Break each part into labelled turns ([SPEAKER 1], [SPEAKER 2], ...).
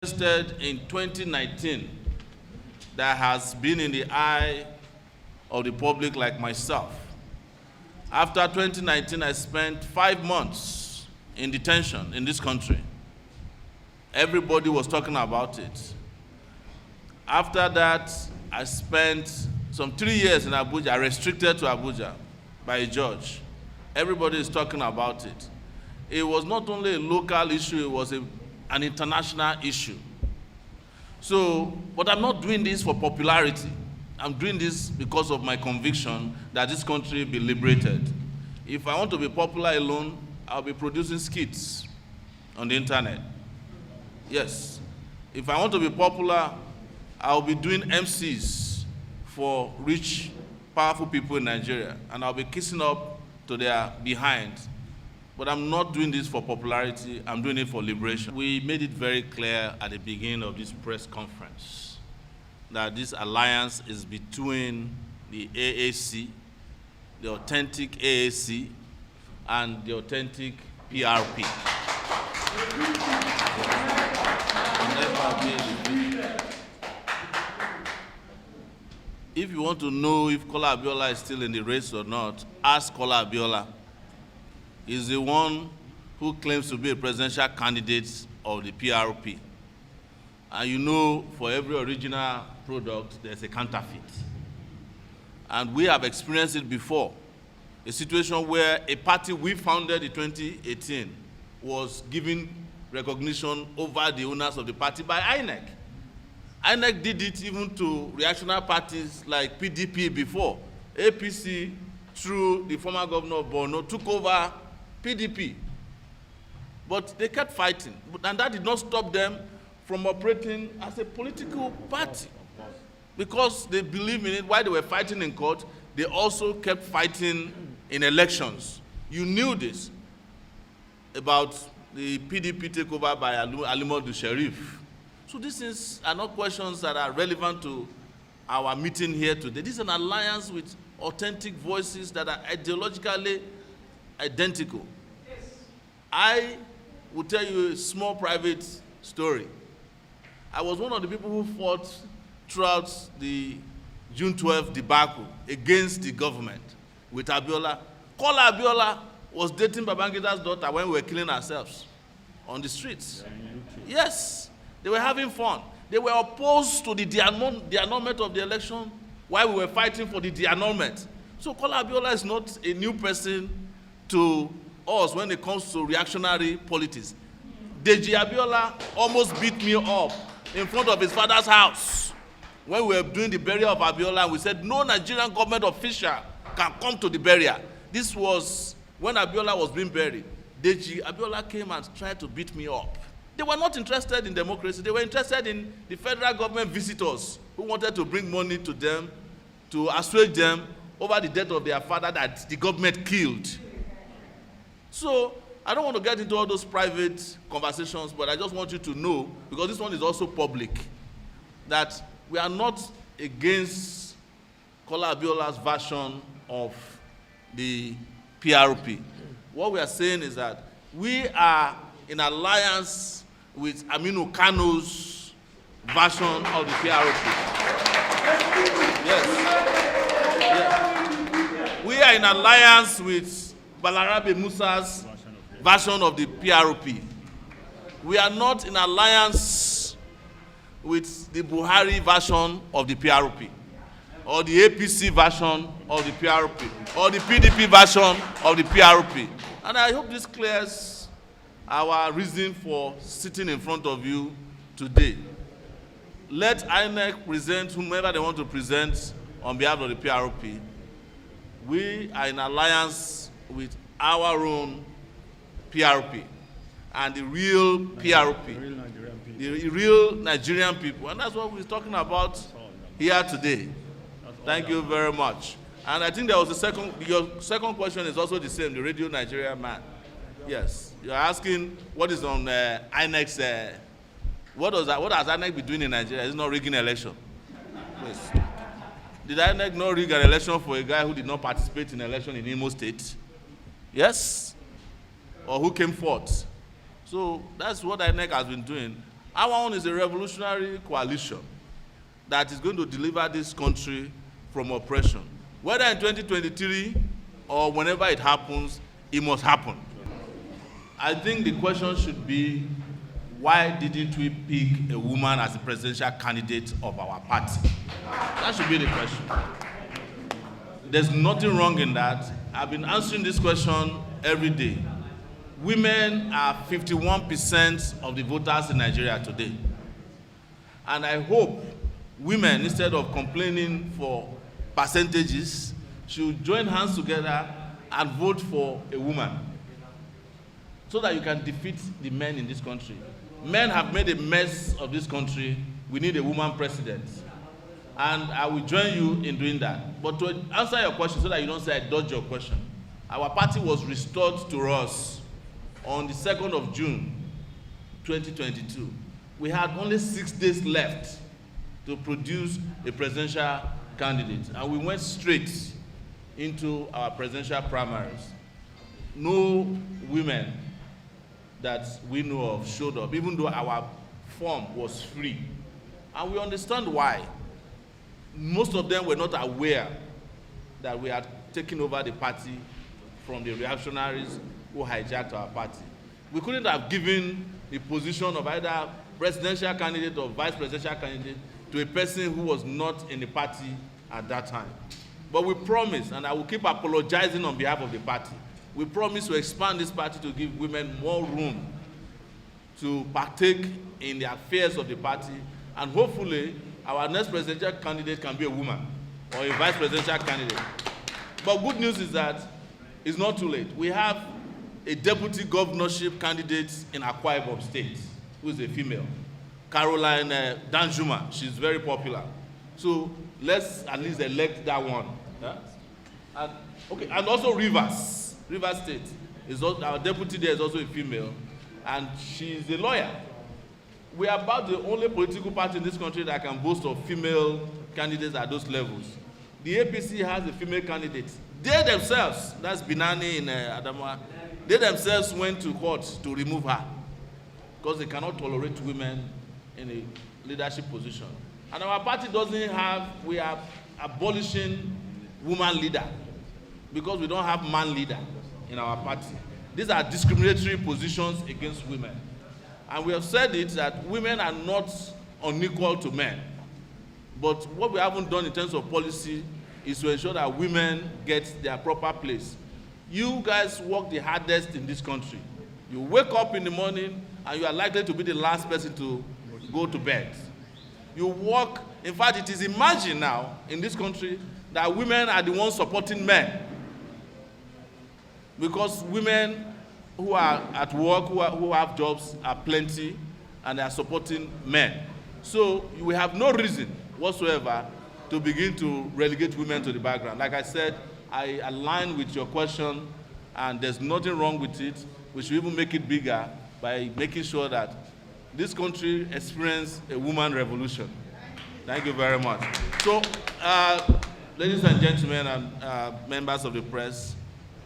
[SPEAKER 1] In 2019 that has been in the eye of the public like myself. After 2019, I spent 5 months in detention in this country. Everybody was talking about it. After that, I spent some 3 years in Abuja, restricted to Abuja by a judge. Everybody is talking about it. It was not only a local issue, it was an international issue. So, but I'm not doing this for popularity. I'm doing this because of my conviction that this country be liberated. If I want to be popular alone, I'll be producing skits on the internet. Yes. If I want to be popular, I'll be doing MCs for rich, powerful people in Nigeria, and I'll be kissing up to their behind. But I'm not doing this for popularity, I'm doing it for liberation. We made it very clear at the beginning of this press conference that this alliance is between the AAC, the authentic AAC, and the authentic PRP. If you want to know if Kola Abiola is still in the race or not, ask Kola Abiola. He's the one who claims to be a presidential candidate of the PRP. And you know, for every original product, there's a counterfeit. And we have experienced it before. A situation where a party we founded in 2018 was given recognition over the owners of the party by INEC. INEC did it even to reactionary parties like PDP before. APC, through the former governor of Borno, took over PDP. But they kept fighting, and that did not stop them from operating as a political party. Because they believe in it, while they were fighting in court, they also kept fighting in elections. You knew this about the PDP takeover by Alimodu Sheriff. So these things are not questions that are relevant to our meeting here today. This is an alliance with authentic voices that are ideologically identical. Yes. I will tell you a small private story. I was one of the people who fought throughout the June 12th debacle against the government with Abiola. Kola Abiola was dating Babangida's daughter when we were killing ourselves on the streets. Yes, they were having fun. They were opposed to the annulment of the election while we were fighting for the annulment. So Kola Abiola is not a new person to us when it comes to reactionary politics. Deji Abiola almost beat me up in front of his father's house when we were doing the burial of Abiola, and we said no Nigerian government official can come to the burial. This was when Abiola was being buried. Deji Abiola came and tried to beat me up. They were not interested in democracy. They were interested in the federal government visitors who wanted to bring money to them to assuage them over the death of their father that the government killed. So I don't want to get into all those private conversations, but I just want you to know, because this one is also public, that we are not against Kola Abiola's version of the PRP. What we are saying is that we are in alliance with Aminu Kano's version of the PRP. Yes. Yes. We are in alliance with Balarabe Musa's version of the PRP. We are not in alliance with the Buhari version of the PRP, or the APC version of the PRP, or the PDP version of the PRP. And I hope this clears our reason for sitting in front of you today. Let INEC present whomever they want to present on behalf of the PRP. We are in alliance with our own PRP and the real PRP, the real Nigerian people. And that's what we're talking about here today. Thank you very much. And I think there was your second question is also the same, the Radio Nigeria man. Yes, you're asking what is on INEC's, what has INEC been doing in Nigeria? It's not rigging an election. Yes. Did INEC not rig an election for a guy who did not participate in an election in Imo State? Yes? Or who came forth? So that's what INEC has been doing. Our own is a revolutionary coalition that is going to deliver this country from oppression. Whether in 2023 or whenever it happens, it must happen. I think the question should be, why didn't we pick a woman as the presidential candidate of our party? That should be the question. There's nothing wrong in that. I've been answering this question every day. Women are 51% of the voters in Nigeria today. And I hope women, instead of complaining for percentages, should join hands together and vote for a woman so that you can defeat the men in this country. Men have made a mess of this country. We need a woman president. And I will join you in doing that. But to answer your question so that you don't say I dodged your question, our party was restored to us on the 2nd of June, 2022. We had only 6 days left to produce a presidential candidate, and we went straight into our presidential primaries. No women that we know of showed up, even though our form was free. And we understand why. Most of them were not aware that we had taken over the party from the reactionaries who hijacked our party. We couldn't have given the position of either presidential candidate or vice presidential candidate to a person who was not in the party at that time. But we promise, and I will keep apologizing on behalf of the party, we promise to expand this party to give women more room to partake in the affairs of the party, and hopefully our next presidential candidate can be a woman or a vice presidential candidate. But good news is that it's not too late. We have a deputy governorship candidate in Akwa Ibom State who is a female, Caroline Danjuma. She's very popular. So let's at least elect that one. Yeah? And also Rivers State. Our deputy there is also a female, and she's a lawyer. We are about the only political party in this country that can boast of female candidates at those levels. The APC has a female candidate. They themselves, that's Binani in Adamawa, they themselves went to court to remove her because they cannot tolerate women in a leadership position. And our party doesn't have, we are abolishing woman leader because we don't have man leader in our party. These are discriminatory positions against women. And we have said it that women are not unequal to men. But what we haven't done in terms of policy is to ensure that women get their proper place. You guys work the hardest in this country. You wake up in the morning and you are likely to be the last person to go to bed. You work, in fact, it is imagined now in this country that women are the ones supporting men. Because women who are at work, who have jobs, are plenty, and they are supporting men. So we have no reason whatsoever to begin to relegate women to the background. Like I said, I align with your question, and there's nothing wrong with it. We should even make it bigger by making sure that this country experiences a woman revolution. Thank you very much. So, ladies and gentlemen and members of the press,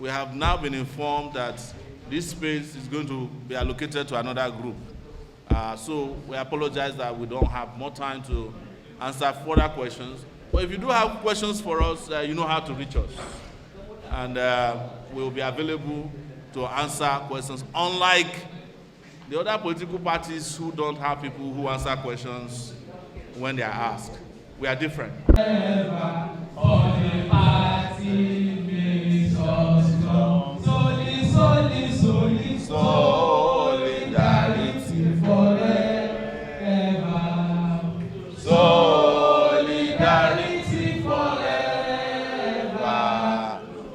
[SPEAKER 1] we have now been informed that this space is going to be allocated to another group. So we apologize that we don't have more time to answer further questions. But if you do have questions for us, you know how to reach us. And we will be available to answer questions. Unlike the other political parties who don't have people who answer questions when they are asked. We are different.
[SPEAKER 2] Solidarity forever. Solidarity forever.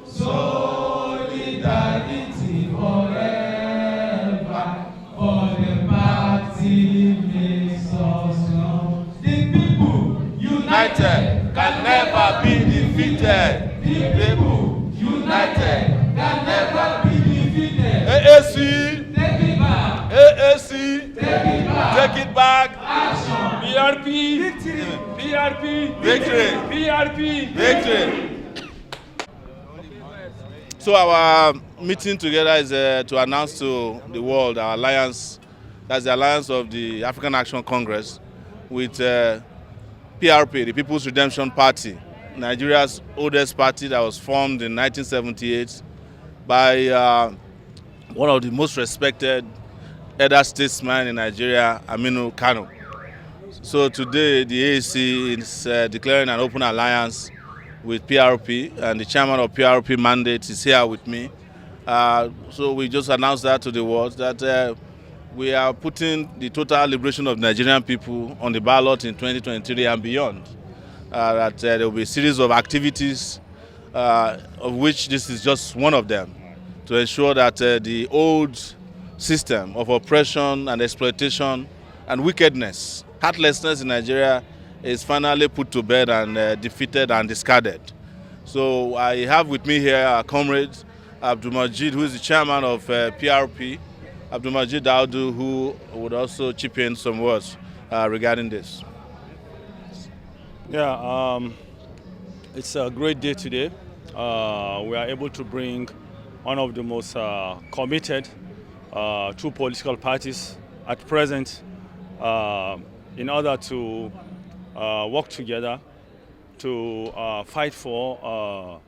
[SPEAKER 2] Solidarity forever. For the party makes us strong. The people united can never be defeated. The people united can never be defeated.
[SPEAKER 1] AAC,
[SPEAKER 2] Take it back.
[SPEAKER 1] AAC,
[SPEAKER 2] Take it back.
[SPEAKER 1] take it back.
[SPEAKER 2] Action.
[SPEAKER 3] PRP, victory. PRP,
[SPEAKER 1] Victory.
[SPEAKER 3] PRP,
[SPEAKER 1] Victory. So our meeting together is to announce to the world our alliance That's the alliance of the African Action Congress with PRP, the People's Redemption Party, Nigeria's oldest party that was formed in 1978 by one of the most respected elder statesmen in Nigeria, Aminu Kano. So today the AAC is declaring an open alliance with PRP, and the chairman of PRP mandate is here with me. So we just announced that to the world that we are putting the total liberation of Nigerian people on the ballot in 2023 and beyond. That there will be a series of activities, of which this is just one of them, to ensure that the old system of oppression and exploitation and wickedness, heartlessness in Nigeria is finally put to bed and defeated and discarded. So I have with me here our comrade Abdulmajid, who is the chairman of PRP, Abdulmajid Daudu, who would also chip in some words regarding this.
[SPEAKER 4] Yeah, it's a great day today. We are able to bring one of the most committed two political parties at present in order to work together to fight for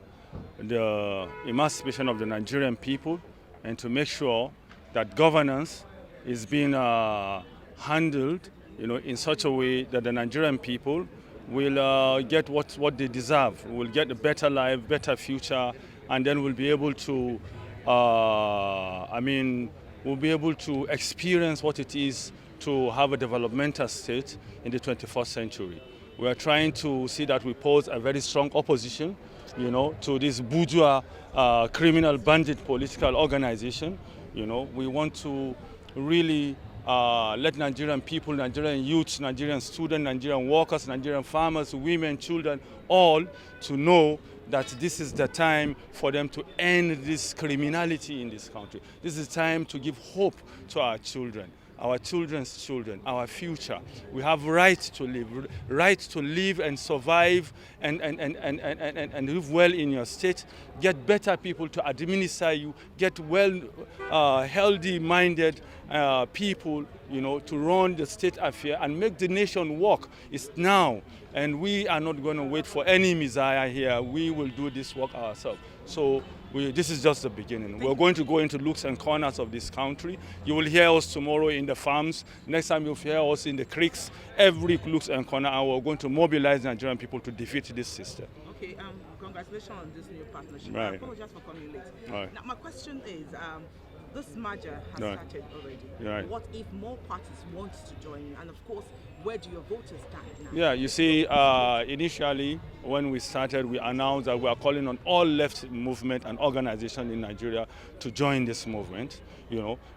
[SPEAKER 4] the emancipation of the Nigerian people and to make sure that governance is being handled, in such a way that the Nigerian people will get what they deserve, will get a better life, better future, and then we'll be able to, we'll be able to experience what it is to have a developmental state in the 21st century. We are trying to see that we pose a very strong opposition, to this bourgeois criminal bandit political organization. We want to really let Nigerian people, Nigerian youths, Nigerian students, Nigerian workers, Nigerian farmers, women, children, all to know that this is the time for them to end this criminality in this country. This is time to give hope to our children, our children's children, our future. We have right to live and survive and live well in your state, get better people to administer you, get well, healthy-minded people, to run the state affair and make the nation work. It's now, and we are not going to wait for any messiah here. We will do this work ourselves. So this is just the beginning. We're going to go into nooks and corners of this country. You will hear us tomorrow in the farms. Next time you'll hear us in the creeks. Every nooks and corner, and we're going to mobilize Nigerian people to defeat this system.
[SPEAKER 5] Okay, congratulations on this new partnership.
[SPEAKER 4] Right.
[SPEAKER 5] I apologize for coming late.
[SPEAKER 4] Right.
[SPEAKER 5] Now, my question is, this merger has
[SPEAKER 4] Right.
[SPEAKER 5] started already.
[SPEAKER 4] Right.
[SPEAKER 5] What if more parties want to join? And of course, where do your voters stand now?
[SPEAKER 4] Yeah, you see, initially when we started, we announced that we are calling on all left movement and organizations in Nigeria to join this movement,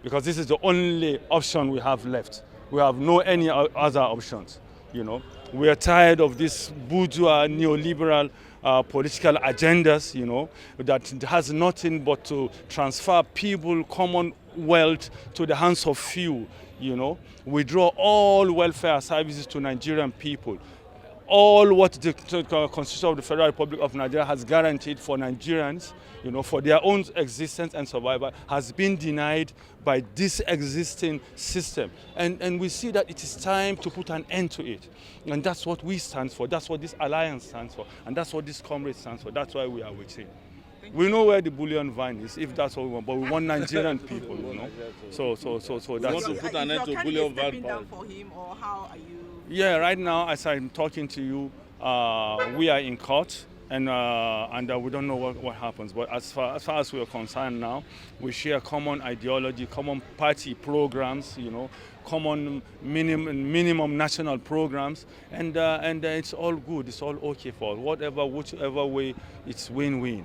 [SPEAKER 4] because this is the only option we have left. We have no any other options, We are tired of this bourgeois neoliberal political agendas, that has nothing but to transfer people, common wealth to the hands of few, withdraw all welfare services to Nigerian people. All what the Constitution of the Federal Republic of Nigeria has guaranteed for Nigerians, for their own existence and survival, has been denied by this existing system. And we see that it is time to put an end to it. And that's what we stand for. That's what this alliance stands for. And that's what this comrade stands for. That's why we are with him. We know where the bullion vine is, if that's what we want, but we want Nigerian people, So that's
[SPEAKER 1] want to put an end to bullion vine
[SPEAKER 5] down for him, or how are you?
[SPEAKER 4] Yeah, right now, as I'm talking to you, we are in court, and we don't know what happens. But as far as we are concerned now, we share common ideology, common party programs, common minimum national programs, and it's all good. It's all okay for us. Whichever way, it's win-win.